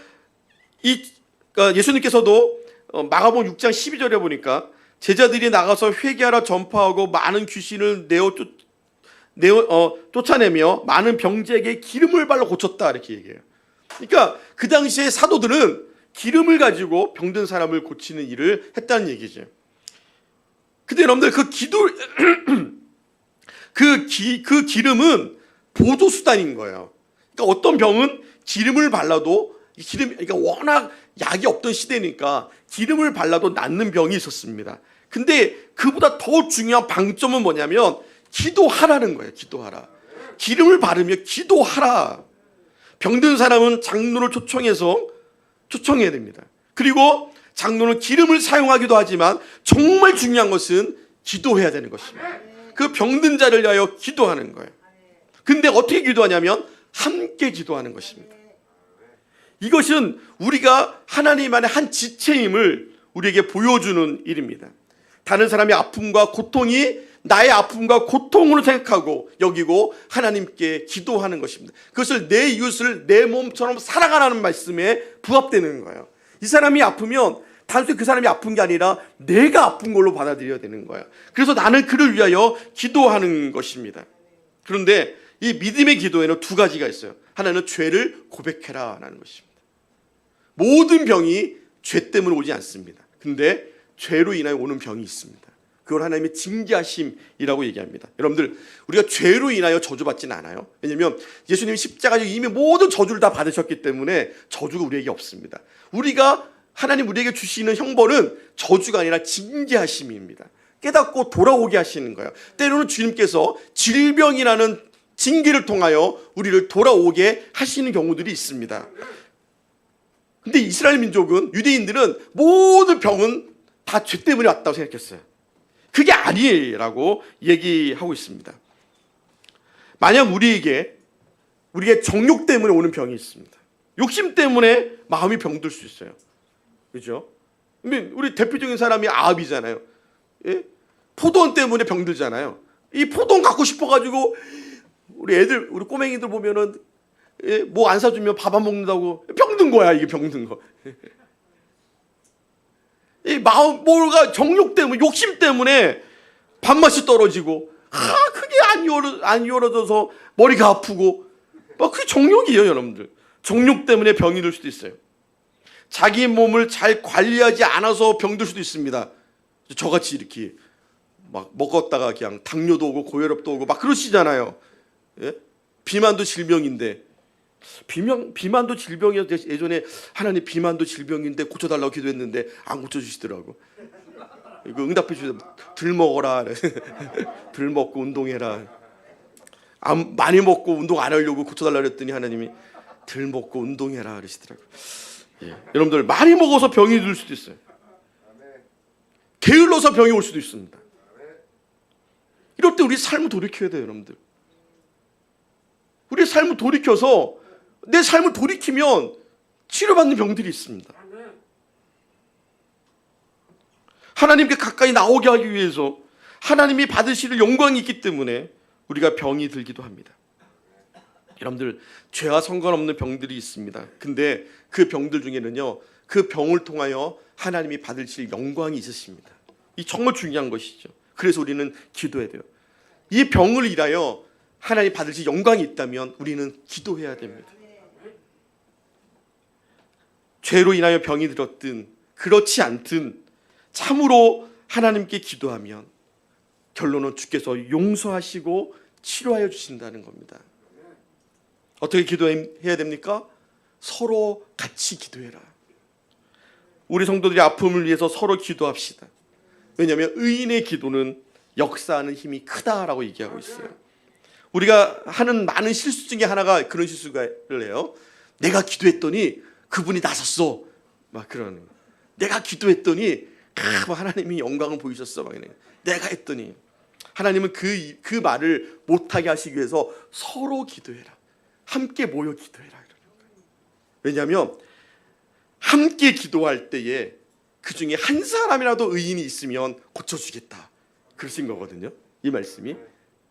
예수님께서도 마가복음 6장 12절에 보니까 제자들이 나가서 회개하라 전파하고 많은 귀신을 쫓아내며 많은 병자에게 기름을 발라 고쳤다 이렇게 얘기해요. 그러니까 그 당시에 사도들은 기름을 가지고 병든 사람을 고치는 일을 했다는 얘기죠. 근데 여러분들 그 기름은 보조 수단인 거예요. 그러니까 어떤 병은 기름을 발라도 그러니까 워낙 약이 없던 시대니까 기름을 발라도 낫는 병이 있었습니다. 근데 그보다 더 중요한 방점은 뭐냐면 기도하라는 거예요. 기도하라. 기름을 바르며 기도하라. 병든 사람은 장로를 초청해야 됩니다. 그리고 장로는 기름을 사용하기도 하지만 정말 중요한 것은 기도해야 되는 것입니다. 그 병든 자를 위하여 기도하는 거예요. 근데 어떻게 기도하냐면 함께 기도하는 것입니다. 이것은 우리가 하나님 안에 한 지체임을 우리에게 보여주는 일입니다. 다른 사람의 아픔과 고통이 나의 아픔과 고통으로 생각하고 여기고 하나님께 기도하는 것입니다. 그것을 내 이웃을 내 몸처럼 사랑하라는 말씀에 부합되는 거예요. 이 사람이 아프면 단순히 그 사람이 아픈 게 아니라 내가 아픈 걸로 받아들여야 되는 거예요. 그래서 나는 그를 위하여 기도하는 것입니다. 그런데 이 믿음의 기도에는 두 가지가 있어요. 하나는 죄를 고백해라 라는 것입니다. 모든 병이 죄 때문에 오지 않습니다. 근데 죄로 인하여 오는 병이 있습니다. 그걸 하나님의 징계하심이라고 얘기합니다. 여러분들, 우리가 죄로 인하여 저주받지는 않아요. 왜냐하면 예수님이 십자가에서 이미 모든 저주를 다 받으셨기 때문에 저주가 우리에게 없습니다. 하나님 우리에게 주시는 형벌은 저주가 아니라 징계하심입니다. 깨닫고 돌아오게 하시는 거예요. 때로는 주님께서 질병이라는 징계를 통하여 우리를 돌아오게 하시는 경우들이 있습니다. 근데 이스라엘 민족은, 유대인들은 모든 병은 다 죄 때문에 왔다고 생각했어요. 그게 아니라고 얘기하고 있습니다. 만약 우리에게 정욕 때문에 오는 병이 있습니다. 욕심 때문에 마음이 병들 수 있어요. 그죠? 우리 대표적인 사람이 아합이잖아요. 예? 포도원 때문에 병들잖아요. 이 포도원 갖고 싶어가지고 우리 꼬맹이들 보면은 뭐 안 사주면 밥 안 먹는다고 병든 거야. 이게 병든 거. 이 뭐가 정욕 때문에, 욕심 때문에 밥맛이 떨어지고, 그게 안 이어져서 머리가 아프고, 그게 정욕이에요, 여러분들. 정욕 때문에 병이 들 수도 있어요. 자기 몸을 잘 관리하지 않아서 병들 수도 있습니다. 저같이 이렇게 막 먹었다가 그냥 당뇨도 오고 고혈압도 오고 막 그러시잖아요. 예? 비만도 질병인데, 비만도 질병이어서 예전에 하나님 비만도 질병인데 고쳐달라고 기도했는데 안 고쳐주시더라고. 이거 응답해 주세요. 들 먹어라. 들 먹고 운동해라. 많이 먹고 운동 안 하려고 고쳐달라고 했더니 하나님이 들 먹고 운동해라 그러시더라고요. 예. 여러분들, 많이 먹어서 병이 들 수도 있어요. 게을러서 병이 올 수도 있습니다. 이럴 때 우리 삶을 돌이켜야 돼요, 여러분들. 우리 삶을 돌이켜서, 내 삶을 돌이키면 치료받는 병들이 있습니다. 하나님께 가까이 나오게 하기 위해서 하나님이 받으실 영광이 있기 때문에 우리가 병이 들기도 합니다. 여러분들, 죄와 상관없는 병들이 있습니다. 근데 그 병들 중에는요, 그 병을 통하여 하나님이 받으실 영광이 있으십니다. 이 정말 중요한 것이죠. 그래서 우리는 기도해야 돼요. 이 병을 인하여 하나님 받으실 영광이 있다면 우리는 기도해야 됩니다. 죄로 인하여 병이 들었든 그렇지 않든 참으로 하나님께 기도하면 결론은 주께서 용서하시고 치료하여 주신다는 겁니다. 어떻게 기도해야 됩니까? 서로 같이 기도해라. 우리 성도들의 아픔을 위해서 서로 기도합시다. 왜냐하면 의인의 기도는 역사하는 힘이 크다라고 얘기하고 있어요. 우리가 하는 많은 실수 중에 하나가 그런 실수를 해요. 내가 기도했더니 그분이 나섰어. 막 그러는 거. 내가 기도했더니 하나님이 영광을 보이셨어. 막 이래. 내가 했더니 하나님은 그 말을 못하게 하시기 위해서 서로 기도해라. 함께 모여 기도해라. 왜냐하면 함께 기도할 때에 그 중에 한 사람이라도 의인이 있으면 고쳐주겠다. 그러신 거거든요. 이 말씀이.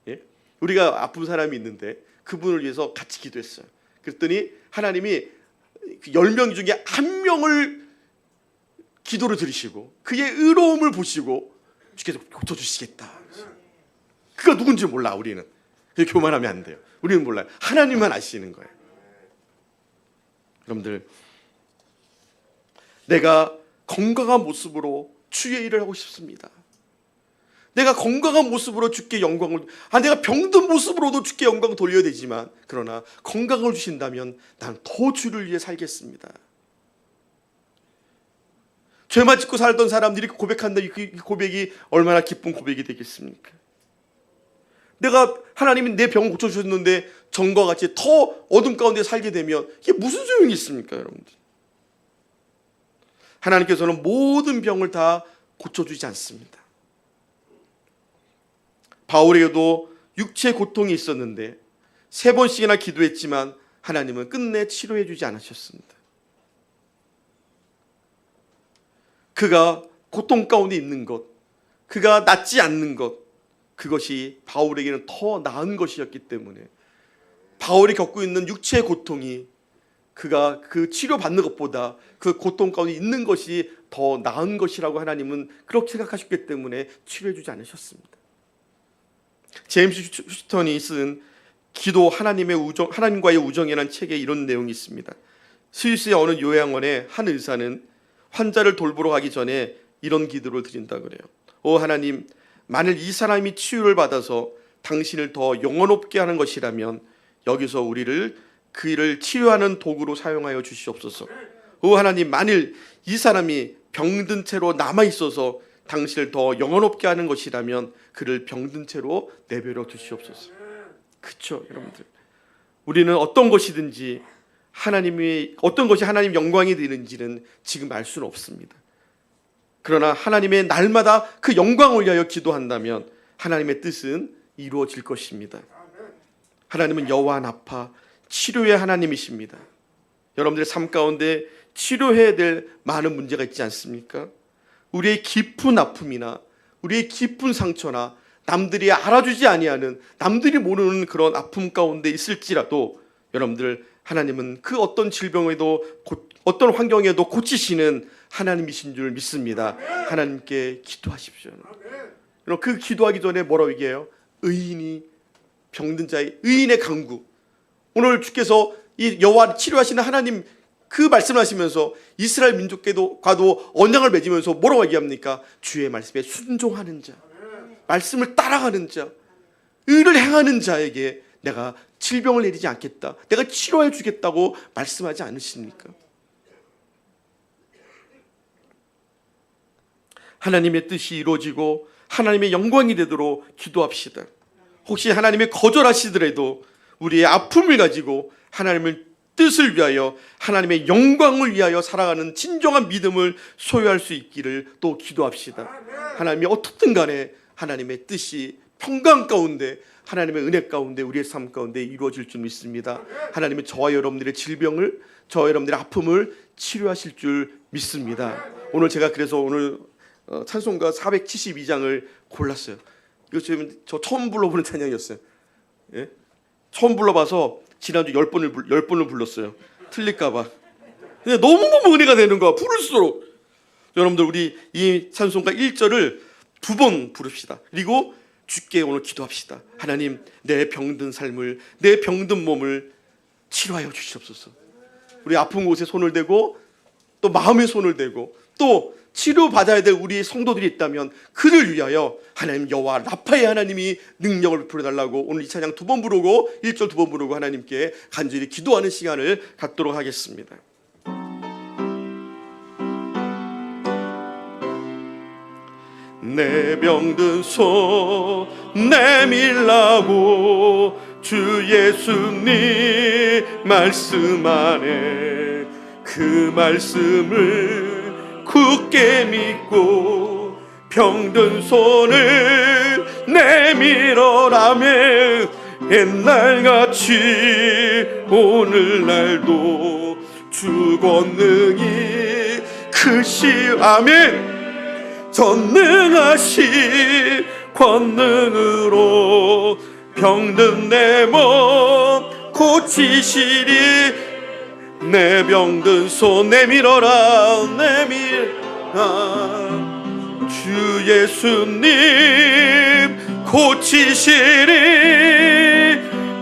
예? 우리가 아픈 사람이 있는데 그분을 위해서 같이 기도했어요. 그랬더니 하나님이 10명 중에 한 명을 기도를 들으시고 그의 의로움을 보시고 주께서 고쳐주시겠다. 그가 누군지 몰라. 우리는 교만하면 안 돼요. 우리는 몰라요. 하나님만 아시는 거예요. 여러분들, 내가 건강한 모습으로 주의 일을 하고 싶습니다. 내가 건강한 모습으로 주께 영광을, 내가 병든 모습으로도 주께 영광을 돌려야 되지만, 그러나 건강을 주신다면 난 더 주를 위해 살겠습니다. 죄만 짓고 살던 사람들이 고백한다. 이 고백이 얼마나 기쁜 고백이 되겠습니까? 내가 하나님이 내 병을 고쳐주셨는데 전과 같이 더 어둠 가운데 살게 되면 이게 무슨 소용이 있습니까, 여러분들? 하나님께서는 모든 병을 다 고쳐주지 않습니다. 바울에게도 육체 고통이 있었는데 3번씩이나 기도했지만 하나님은 끝내 치료해 주지 않으셨습니다. 그가 고통 가운데 있는 것, 그가 낫지 않는 것, 그것이 바울에게는 더 나은 것이었기 때문에 바울이 겪고 있는 육체의 고통이 그가 그 치료받는 것보다 그 고통 가운데 있는 것이 더 나은 것이라고 하나님은 그렇게 생각하셨기 때문에 치료해 주지 않으셨습니다. 제임스 휴스턴이 쓴 기도 하나님과의 우정이라는 책에 이런 내용이 있습니다. 스위스의 어느 요양원에 한 의사는 환자를 돌보러 가기 전에 이런 기도를 드린다 그래요. 오 하나님, 만일 이 사람이 치유를 받아서 당신을 더 영원롭게 하는 것이라면 여기서 우리를 그 일을 치료하는 도구로 사용하여 주시옵소서. 오 하나님, 만일 이 사람이 병든 채로 남아있어서 당신을 더 영원롭게 하는 것이라면 그를 병든 채로 내버려 두시옵소서. 그렇죠, 여러분들. 우리는 어떤 것이든지 어떤 것이 하나님 영광이 되는지는 지금 알 수는 없습니다. 그러나 하나님의 날마다 그 영광을 위하여 기도한다면 하나님의 뜻은 이루어질 것입니다. 하나님은 여호와 나파, 치료의 하나님이십니다. 여러분들의 삶 가운데 치료해야 될 많은 문제가 있지 않습니까? 우리의 깊은 아픔이나 우리의 깊은 상처나 남들이 알아주지 아니하는, 남들이 모르는 그런 아픔 가운데 있을지라도 여러분들, 하나님은 그 어떤 질병에도 어떤 환경에도 고치시는 하나님이신 줄 믿습니다. 하나님께 기도하십시오. 그 기도하기 전에 뭐라고 얘기해요? 의인이 병든 자의 의인의 간구. 오늘 주께서 이 여호와 치료하시는 하나님 그 말씀을 하시면서 이스라엘 민족과도 언약을 맺으면서 뭐라고 얘기합니까? 주의 말씀에 순종하는 자, 말씀을 따라가는 자, 의를 행하는 자에게 내가 질병을 내리지 않겠다, 내가 치료해 주겠다고 말씀하지 않으십니까? 하나님의 뜻이 이루어지고 하나님의 영광이 되도록 기도합시다. 혹시 하나님이 거절하시더라도 우리의 아픔을 가지고 하나님의 뜻을 위하여, 하나님의 영광을 위하여 살아가는 진정한 믿음을 소유할 수 있기를 또 기도합시다. 하나님이 어떻든 간에 하나님의 뜻이 평강 가운데, 하나님의 은혜 가운데, 우리의 삶 가운데 이루어질 줄 믿습니다. 하나님은 저와 여러분들의 질병을, 저와 여러분들의 아픔을 치료하실 줄 믿습니다. 오늘 제가 그래서 오늘 찬송가 472장을 골랐어요. 이거 지금 저 처음 불러보는 찬양이었어요. 예? 처음 불러봐서 지난주 10번을 불렀어요. 틀릴까봐. 근데 너무너무 은혜가 되는 거야. 부를수록. 여러분들, 우리 이 찬송가 1절을 2번 부릅시다. 그리고 주께 오늘 기도합시다. 하나님, 내 병든 삶을, 내 병든 몸을 치료하여 주시옵소서. 우리 아픈 곳에 손을 대고 또 마음에 손을 대고 또 치료받아야 될 우리 성도들이 있다면 그를 위하여 하나님 여호와 라파의 하나님이 능력을 베풀어달라고 오늘 이 찬양 2번 부르고 1절 2번 부르고 하나님께 간절히 기도하는 시간을 갖도록 하겠습니다. 내 병든 손 내밀라고 주 예수님 말씀 안에 그 말씀을 굳게 믿고 병든 손을 내밀어라며 옛날같이 오늘날도 주 권능이 크시 아멘. 전능하신 권능으로 병든 내 몸 고치시리. 내 병든 손 내밀어라 내밀어 주 예수님 고치시리.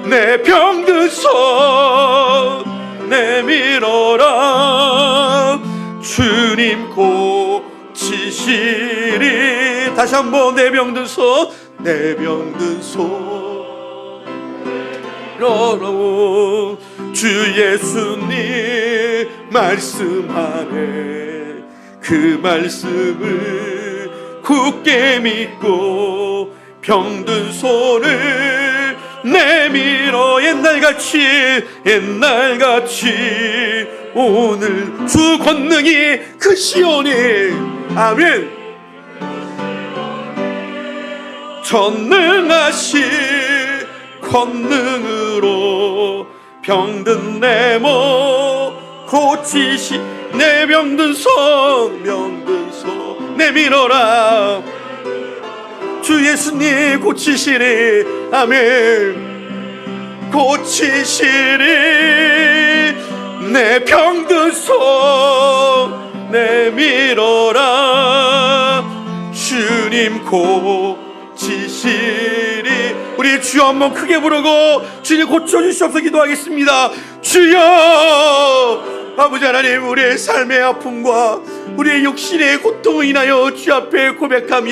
내 병든 손 내밀어라 주님 고치시리. 다시 한번 내 병든 손 내 병든 손 주 예수님 말씀 안에 그 말씀을 굳게 믿고 병든 손을 내밀어 옛날같이 오늘 주 권능이 크시오니 아멘. 전능하신 권능으로 병든 내 몸 고치시. 내 병든 손 내밀어라 주 예수님 고치시리 아멘. 고치시리. 내 병든 손 내밀어라 주님 고치시리. 우리 주여 한번 크게 부르고 주님 고쳐주시옵소서 기도하겠습니다. 주여 아버지 하나님, 우리의 삶의 아픔과 우리의 육신의 고통을 인하여 주 앞에 고백하며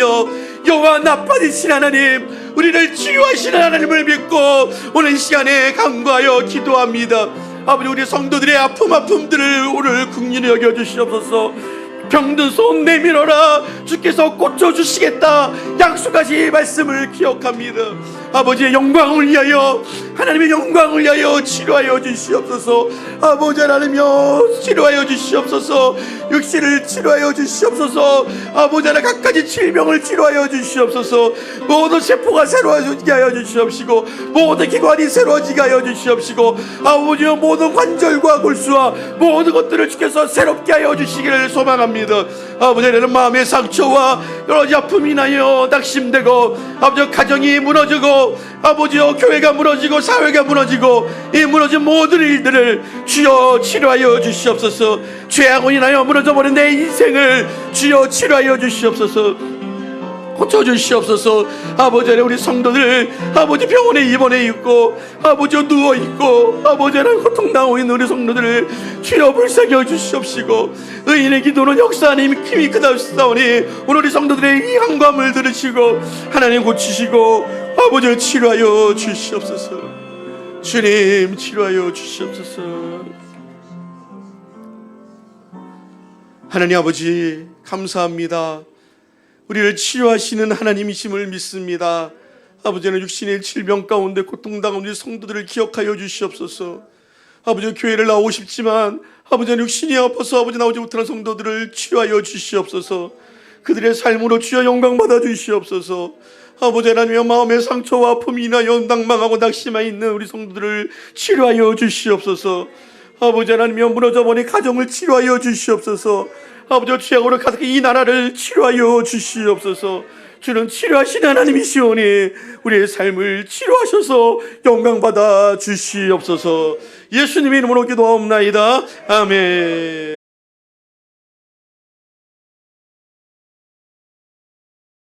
여호와 나빠지신 하나님, 우리를 치유하시는 하나님을 믿고 오늘 시간에 간구하여 기도합니다. 아버지, 우리 성도들의 아픔들을 오늘 긍휼히 여겨주시옵소서. 병든 손 내밀어라 주께서 고쳐주시겠다 약속하신 말씀을 기억합니다. 아버지의 영광을 위하여, 하나님의 영광을 위하여 치료하여 주시옵소서. 아버지 하나님여 치료하여 주시옵소서. 육신을 치료하여 주시옵소서. 아버지 하나님 각가지 질병을 치료하여 주시옵소서. 모든 세포가 새로워지게 하여 주시옵시고 모든 기관이 새로워지게 하여 주시옵시고 아버지여 모든 관절과 골수와 모든 것들을 주께서 새롭게 하여 주시기를 소망합니다. 아버지 하나님, 마음의 상처와 여러 가지 아픔이 인하여 낙심되고 아버지 가정이 무너지고 아버지여 교회가 무너지고 사회가 무너지고 이 무너진 모든 일들을 주여 치료하여 주시옵소서. 죄악으로 인하여 무너져버린 내 인생을 주여 치료하여 주시옵소서. 고쳐주시옵소서. 아버지 하나님, 우리 성도들 아버지 병원에 입원해 있고 아버지 누워 있고 아버지 하나님 고통당하고 있는 우리 성도들을 주여 불쌍히 주시옵시고 의인의 기도는 역사하는 힘이 크다사오니 오늘 우리 성도들의 이 한감을 들으시고 하나님 고치시고 아버지 치료하여 주시옵소서. 주님 치료하여 주시옵소서. 하나님 아버지 감사합니다. 우리를 치유하시는 하나님이심을 믿습니다. 아버지는 육신의 질병 가운데 고통당한 우리 성도들을 기억하여 주시옵소서. 아버지 교회를 나오고 싶지만 아버지는 육신이 아파서 아버지 나오지 못하는 성도들을 치유하여 주시옵소서. 그들의 삶으로 주여 영광 받아 주시옵소서. 아버지 하나님의 마음의 상처와 아픔이 인하여 낭망하고 낙심해 있는 우리 성도들을 치료하여 주시옵소서. 아버지 하나님의 무너져버린 가정을 치료하여 주시옵소서. 아버지 죄악으로 가득한 이 나라를 치료하여 주시옵소서. 주는 치료하시는 하나님이시오니 우리의 삶을 치료하셔서 영광받아 주시옵소서. 예수님의 이름으로 기도하옵나이다. 아멘.